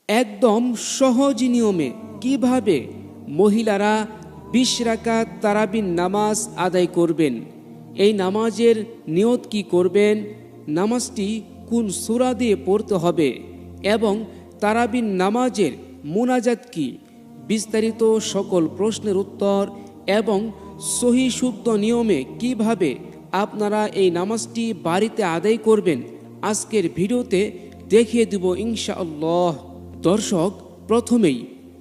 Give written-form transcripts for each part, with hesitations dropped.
একদম সহজ নিয়মে কিভাবে মহিলারা ২০ রাকাত তারাবির নামাজ আদায় করবেন, এই নামাজের নিয়ত কি করবেন, নামাজটি কোন সূরা দিয়ে পড়তে হবে এবং তারাবির নামাজের মুনাজাত কি, বিস্তারিত সকল প্রশ্নের উত্তর এবং সহি শুদ্ধ নিয়মে কিভাবে আপনারা এই নামাজটি বাড়িতে আদায় করবেন আজকের ভিডিওতে দেখিয়ে দেব ইনশাআল্লাহ। দর্শক, প্রথমেই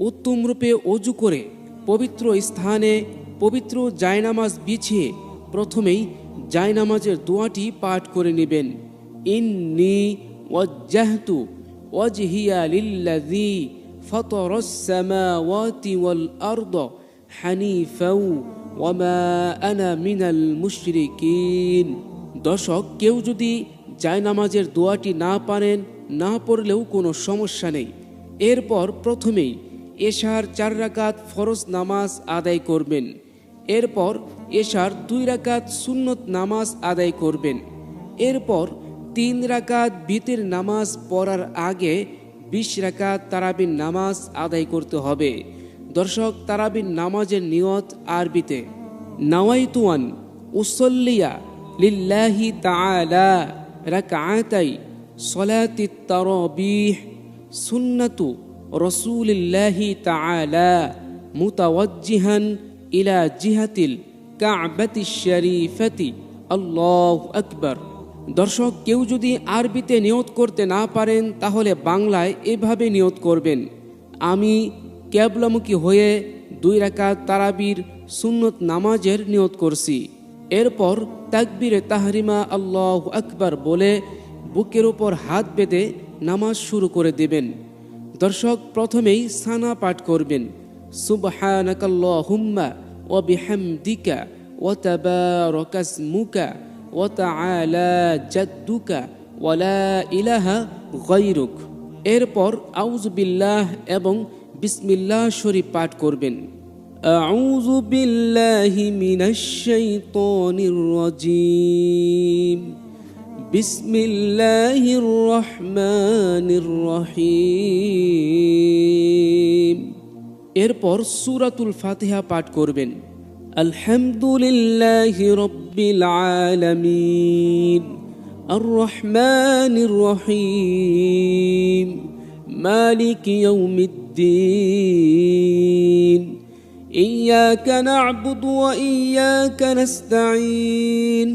উত্তম রূপে ওযু করে পবিত্র স্থানে পবিত্র জায়নামাজ বিছিয়ে প্রথমেই জায়নামাজের দোয়াটি পাঠ করে নেবেন। ইন্নী ওয়াজ্জাহতু ওয়াজহিয়া লিল্লাযী ফাতারাস সামাওয়াতি ওয়াল আরদ হানিফাও ওয়া মা আনা মিনাল মুশরিকিন। দর্শক, কেউ যদি জায়নামাজের দোয়াটি না পারেন, না পড়লেও কোনো সমস্যা নেই। এরপর প্রথমেই এশার ৪ রাকাত ফরজ নামাজ আদায় করবেন। এরপর এশার ২ রাকাত সুন্নত নামাজ আদায় করবেন। এরপর ৩ রাকাত বিতির নামাজ পড়ার আগে ২০ রাকাত তারাবির নামাজ আদায় করতে হবে। দর্শক, তারাবির নামাজের নিয়ত আরবিতে নাওয়াইতু আন উসাল্লিয়া লিল্লাহি তাআলা রাকআতাই সলাতিত তারাবিহ সুন্নাতু রাসূলিল্লাহি তাআলা মুতাওয়াজ্জিহান ইলা জিহাতিল কা'বাতিশ শরীফাতি আল্লাহু আকবার। দর্শক, কেউ যদি আরবিতে নিয়ত করতে না পারেন তাহলে বাংলায় এভাবে নিয়ত করবেন। আমি কিবলামুখী হয়ে ২ রাকাত তারাবির সুন্নত নামাজের নিয়ত করছি। এরপর তাকবীরে তাহরিমা আল্লাহু আকবার বলে বুকের উপর হাত বেঁধে নামাজ শুরু করে দেবেন। দর্শক, প্রথমেই সানা পাঠ করবেন। সুবহানাকাল্লাহুম্মা ওয়া বিহামদিকা ওয়া তাবারাকাসমুকা ওয়া তাআলা জাদ্দুকা ওয়া লা ইলাহা গায়রুক। এরপর আউযু বিল্লাহ এবং বিসমিল্লাহ শরীফ পাঠ করবেন। আউযু বিল্লাহি মিনাশ শাইতানির রাজীম। বিসমিল্লাহির রহমানির রহিম। এরপর সূরাতুল ফাতিহা পাঠ করবেন। আলহামদুলিল্লাহি রাব্বিল আলামিন আর রহমানির রহিম মালিকি ইয়াউমিদ্দিন ইয়্যাকা না'বুদু ওয়া ইয়্যাকা নাস্তাঈন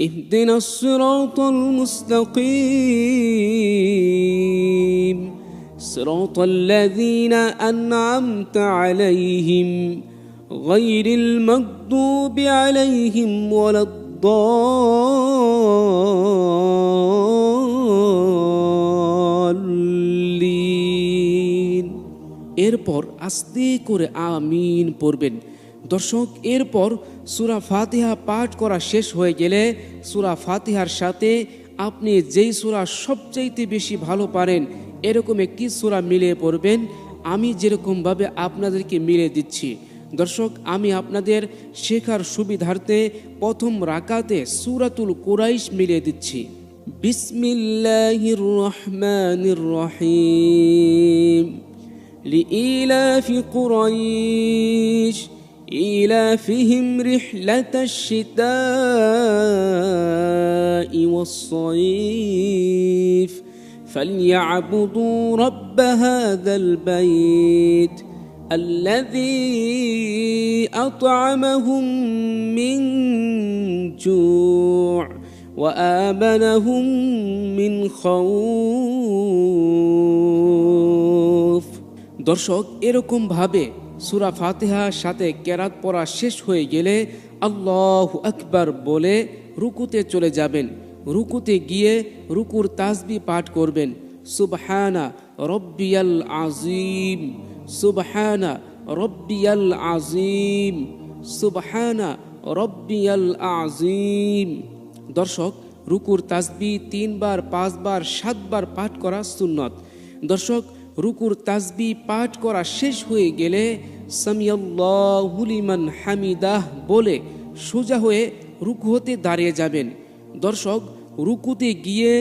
اهدنا الصراط المستقيم صراط الذين أنعمت عليهم غير المغضوب عليهم ولا الضالين। এরপর আস্তে করে আমিন পড়বেন। দর্শক, এরপর সূরা ফাতিহা পাঠ করা শেষ হয়ে গেলে সূরা ফাতিহার সাথে আপনি যেই সূরা সবচাইতে বেশি ভালো পারেন এরকম একটি সূরা মিলিয়ে পড়বেন। আমি যেরকমভাবে আপনাদেরকে মিলিয়ে দিচ্ছি। দর্শক, আমি আপনাদের শেখার সুবিধার্থে প্রথম রাকাতে সূরাতুল কুরাইশ মিলিয়ে দিচ্ছি। বিসমিল্লাহির রহমানির রহিম। লিইলাফি কুরাইশ إيلافهم رحلة الشتاء والصيف فليعبدوا رب هذا البيت الذي أطعمهم من جوع وآمنهم من خوف। দর্শক, এরকম ভাবে সূরা ফাতিহার সাথে কেরাত পড়া শেষ হয়ে গেলে আল্লাহু আকবার বলে রুকুতে চলে যাবেন। রুকুতে গিয়ে রুকুর তাসবিহ পাঠ করবেন। সুবহানা রব্বিয়াল আযীম, সুবহানা রব্বিয়াল আযীম, সুবহানা রব্বিয়াল আযীম। দর্শক, রুকুর তাসবিহ ৩ বার, ৫ বার, ৭ বার পাঠ করা সুন্নত। দর্শক, রুকুর তাসবিহ পাঠ করা শেষ হয়ে গেলে সামিয়াল্লাহু লিমান হামিদাহ বলে সোজা হয়ে রুকু হতে দাঁড়িয়ে যাবেন। দর্শক, রুকুতে গিয়ে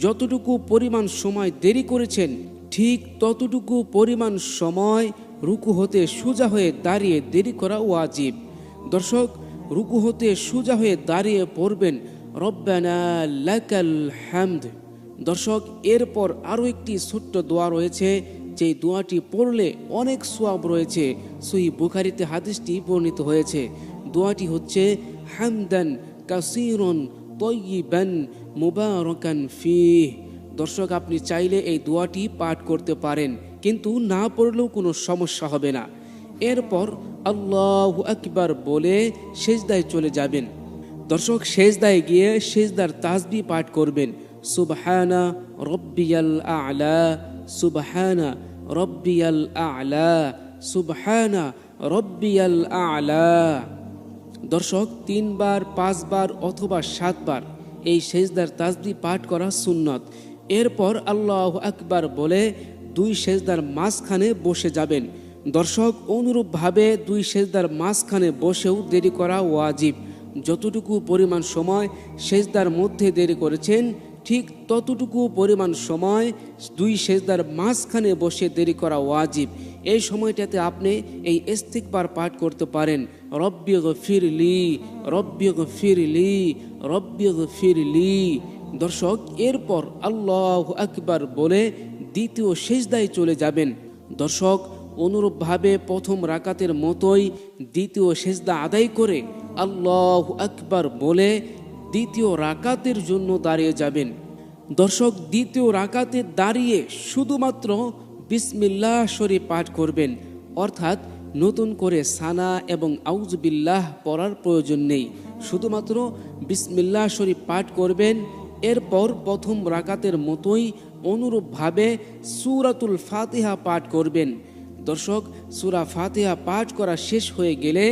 যতটুকু পরিমাণ সময় দেরি করেছেন ঠিক ততটুকু পরিমাণ সময় রুকু হতে সোজা হয়ে দাঁড়িয়ে দেরি করা ওয়াজিব। দর্শক, রুকু হতে সোজা হয়ে দাঁড়িয়ে পড়বেন রব্বানা লাকাল হামদ। দর্শক, এরপর আরও একটি ছোট্ট দোয়া রয়েছে, যেই দোয়াটি পড়লে অনেক সওয়াব রয়েছে। সহিহ বুখারীতে হাদিসটি বর্ণিত হয়েছে। দোয়াটি হচ্ছে হামদান কাসীরান তাইয়িবান মুবারাকান ফীহ। দর্শক, আপনি চাইলে এই দোয়াটি পাঠ করতে পারেন, কিন্তু না পড়লেও কোনো সমস্যা হবে না। এরপর আল্লাহু আকবার বলে সেজদায় চলে যাবেন। দর্শক, সেজদায় গিয়ে সেজদার তাসবিহ পাঠ করবেন, সুবহানা রব্বিয়াল আ'লা, সুবহানা রব্বিয়াল আ'লা, সুবহানা রব্বিয়াল আ'লা। দর্শক, 3 বার, 5 বার অথবা 7 বার এই সেজদার তাসবিহ পাঠ করা সুন্নত। এরপর আল্লাহু আকবার বলে 2 সেজদার মাঝখানে বসে যাবেন। দর্শক, অনুরূপভাবে 2 সেজদার মাঝখানে বসেও দেরি করা ওয়াজিব। যতটুকু পরিমাণ সময় সেজদার মধ্যে দেরি করেছেন, ঠিক ততটুকু পরিমাণ সময় 2 সেজদার মাঝখানে বসে দেরি করা ওয়াজিব। এই সময়টাতে আপনি এই ইস্তিগফার পাঠ করতে পারেন, রব্বিগফিরলি, রব্বিগফিরলি, রব্বিগফিরলি। দর্শক, এরপর আল্লাহু আকবার বলে দ্বিতীয় সেজদায় চলে যাবেন। দর্শক, অনুরূপভাবে প্রথম রাকাতের মতোই দ্বিতীয় সেজদা আদায় করে আল্লাহু আকবার বলে দ্বিতীয় রাকাতের জন্য দাঁড়িয়ে যাবেন। দর্শক, দ্বিতীয় রাকাতে দাঁড়িয়ে শুধুমাত্র বিসমিল্লাহ শরীফ পাঠ করবেন, অর্থাৎ নতুন করে সানা এবং আউযুবিল্লাহ পড়ার প্রয়োজন নেই। শুধুমাত্র বিসমিল্লাহ শরীফ পাঠ করবেন। এরপর প্রথম রাকাতের মতোই অনুরূপভাবে সূরাতুল ফাতিহা পাঠ করবেন। দর্শক, সূরা ফাতিহা পাঠ করা শেষ হয়ে গেলে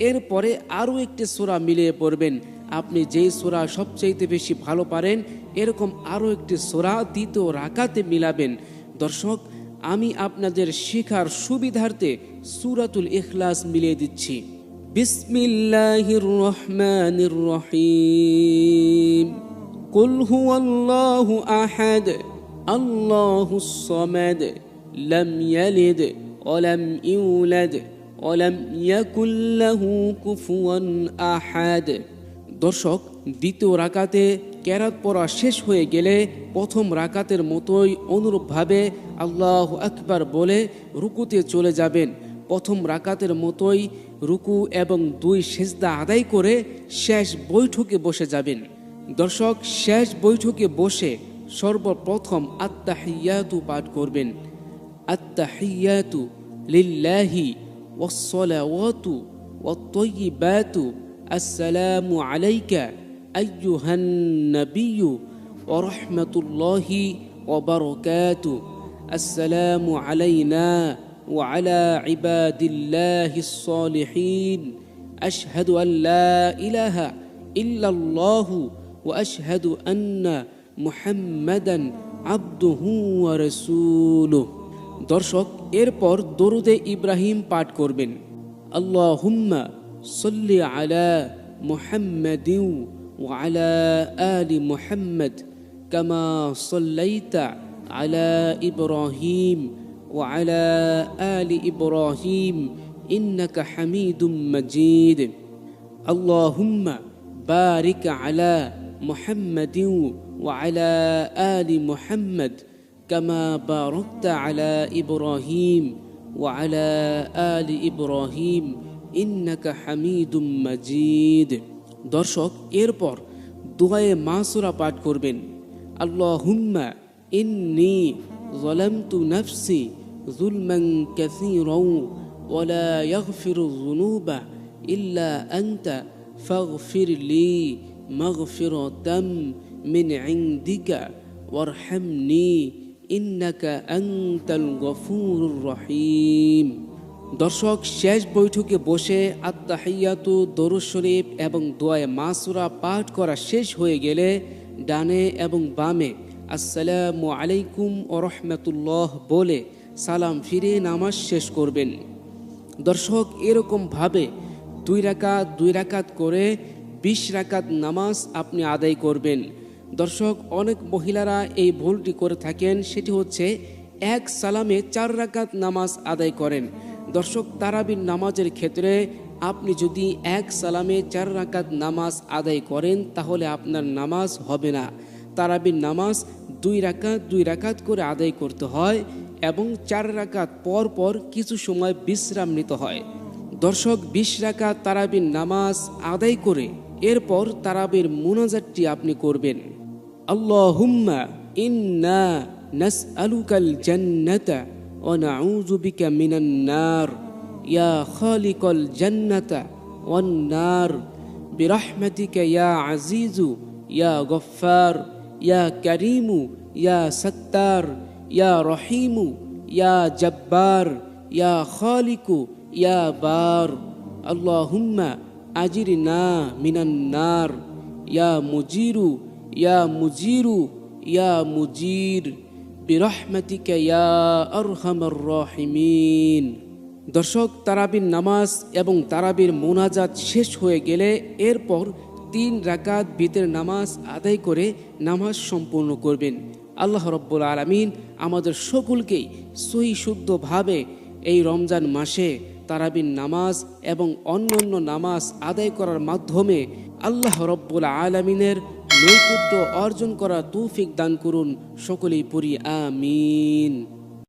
এরপরে আরও একটি সূরা মিলিয়ে পড়বেন। আপনি যেই সূরা সবচেয়ে বেশি ভালো পারেন এরকম আরও একটি সূরা দ্বিতীয় রাকাতে মিলাবেন। দর্শক, আমি আপনাদের শেখার সুবিধার্থে সূরাতুল ইখলাস মিলিয়ে দিচ্ছি। বিসমিল্লাহির রহমানির রহিম। কুল হুয়াল্লাহু আহাদ, আল্লাহুস সামাদ, লাম ইয়ালিদ ওয়া লাম ইউলাদ ওয়া লাম ইয়াকুল লাহু কুফুয়ান আহাদ। দর্শক, দ্বিতীয় রাকাতে কেরাত পড়া শেষ হয়ে গেলে প্রথম রাকাতের মতোই অনুরূপভাবে আল্লাহু আকবার বলে রুকুতে চলে যাবেন। প্রথম রাকাতের মতোই রুকু এবং 2 সেজদা আদায় করে শেষ বৈঠকে বসে যাবেন। দর্শক, শেষ বৈঠকে বসে সর্বপ্রথম আত্তাহিয়াতু পাঠ করবেন। আত্তাহিয়াতু লিল্লাহি ওয়াসসালাওয়াতু ওয়াত-তাইয়্যিবাতু আসসালামু আলাইকা আইয়ুহান নাবিয়্যু ওয়া রাহমাতুল্লাহি ওয়া বারাকাতুহু। আসসালামু আলাইনা ওয়া আলা ইবাদিল্লাহিস সালিহিন। আশহাদু আল্লা ইলাহা ইল্লাল্লাহু ওয়া আশহাদু আন্না মুহাম্মাদান আবদুহু ওয়া রাসূলুহু। দর্শক, এরপর দরুদে ইব্রাহিম পাঠ করবেন। আল্লাহুম্মা সাল্লি আলা মুহাম্মাদিন ওয়া আলা আলি মুহাম্মাদ কামা সাল্লাইতা আলা ইব্রাহিম ওয়া আলা আলি ইব্রাহিম ইন্নাকা হামিদুম মাজিদ। আল্লাহুম্মা বারিক আলা মুহাম্মাদিন ওয়া আলা আলি মুহাম্মাদ কামা বারাকতা আলা ইব্রাহিম ওয়া আলা আলি ইব্রাহিম ইন্নাকা হামিদুম মাজিদ। দর্শক, এরপর দুআয়ে মাসুরা পাঠ করবেন। আল্লাহুম্মা ইন্নী যালামতু নাফসি যুলমান কাসীরান ওয়া লা ইয়াগফিরুয যুনুবা ইল্লা আনতা ফাগফিরলি মাগফিরাতাম মিন ইনদিকা ওয়ারহামনি ইন্নাকা আনতাল গফুরুর রহিম। দর্শক, শেষ বৈঠকে বসে আত্তাহিয়াতু, দরুদ শরীফ এবং দোয়ায়ে মাসুরা পাঠ করা শেষ হয়ে গেলে ডানে এবং বামে আসসালামু আলাইকুম ওয়া রাহমাতুল্লাহ বলে সালাম ফিরে নামাজ শেষ করবেন। দর্শক, এরকমভাবে 2 রাকাত করে 20 রাকাত নামাজ আপনি আদায় করবেন। দর্শক, অনেক মহিলারা এই ভুলটি করে থাকেন, সেটি হচ্ছে এক সালামে 4 রাকাত নামাজ আদায় করেন। দর্শক, তারাবির নামাজের ক্ষেত্রে আপনি যদি এক সালামে 4 রাকাত নামাজ আদায় করেন তাহলে আপনার নামাজ হবে না। তারাবির নামাজ 2 রাকাত করে আদায় করতে হয় এবং 4 রাকাত পর পর কিছু সময় বিশ্রাম নিতে হয়। দর্শক, 20 রাকাত তারাবির নামাজ আদায় করে এরপর তারাবির মুনাজাতটি আপনি করবেন। আল্লাহুম্মা ইন্না নাসআলুকাল জান্নাতা ওয়া নাউযু বিকা মিনান নার ইয়া খালিকাল জান্নাতা ওয়ান নার বিরহমাতিকা ইয়া আজিজু ইয়া গফফার ইয়া কারীমু ইয়া সাত্তার ইয়া রহিমু ইয়া জব্বার ইয়া খালিকু ইয়া বার। আল্লাহুম্মা আজিরনা মিনান নার ইয়া মুজিরু ইয়া মুজিরু ইয়া মুজির বিরহমাতিকা ইয়া আরহামার রাহিমিন। দর্শক, তারাবির নামাজ এবং তারাবির মুনাজাত শেষ হয়ে গেলে এরপর 3 রাকাত বিতের নামাজ আদায় করে নামাজ সম্পূর্ণ করবেন। আল্লাহ রাব্বুল আলামিন আমাদের সকলকেই সহি শুদ্ধভাবে এই রমজান মাসে তারাবির নামাজ এবং অন্যান্য নামাজ আদায় করার মাধ্যমে আল্লাহ রাব্বুল আলামিনের নৈকট্য অর্জন করার তৌফিক দান করুন। সকলেই পড়ি আমিন।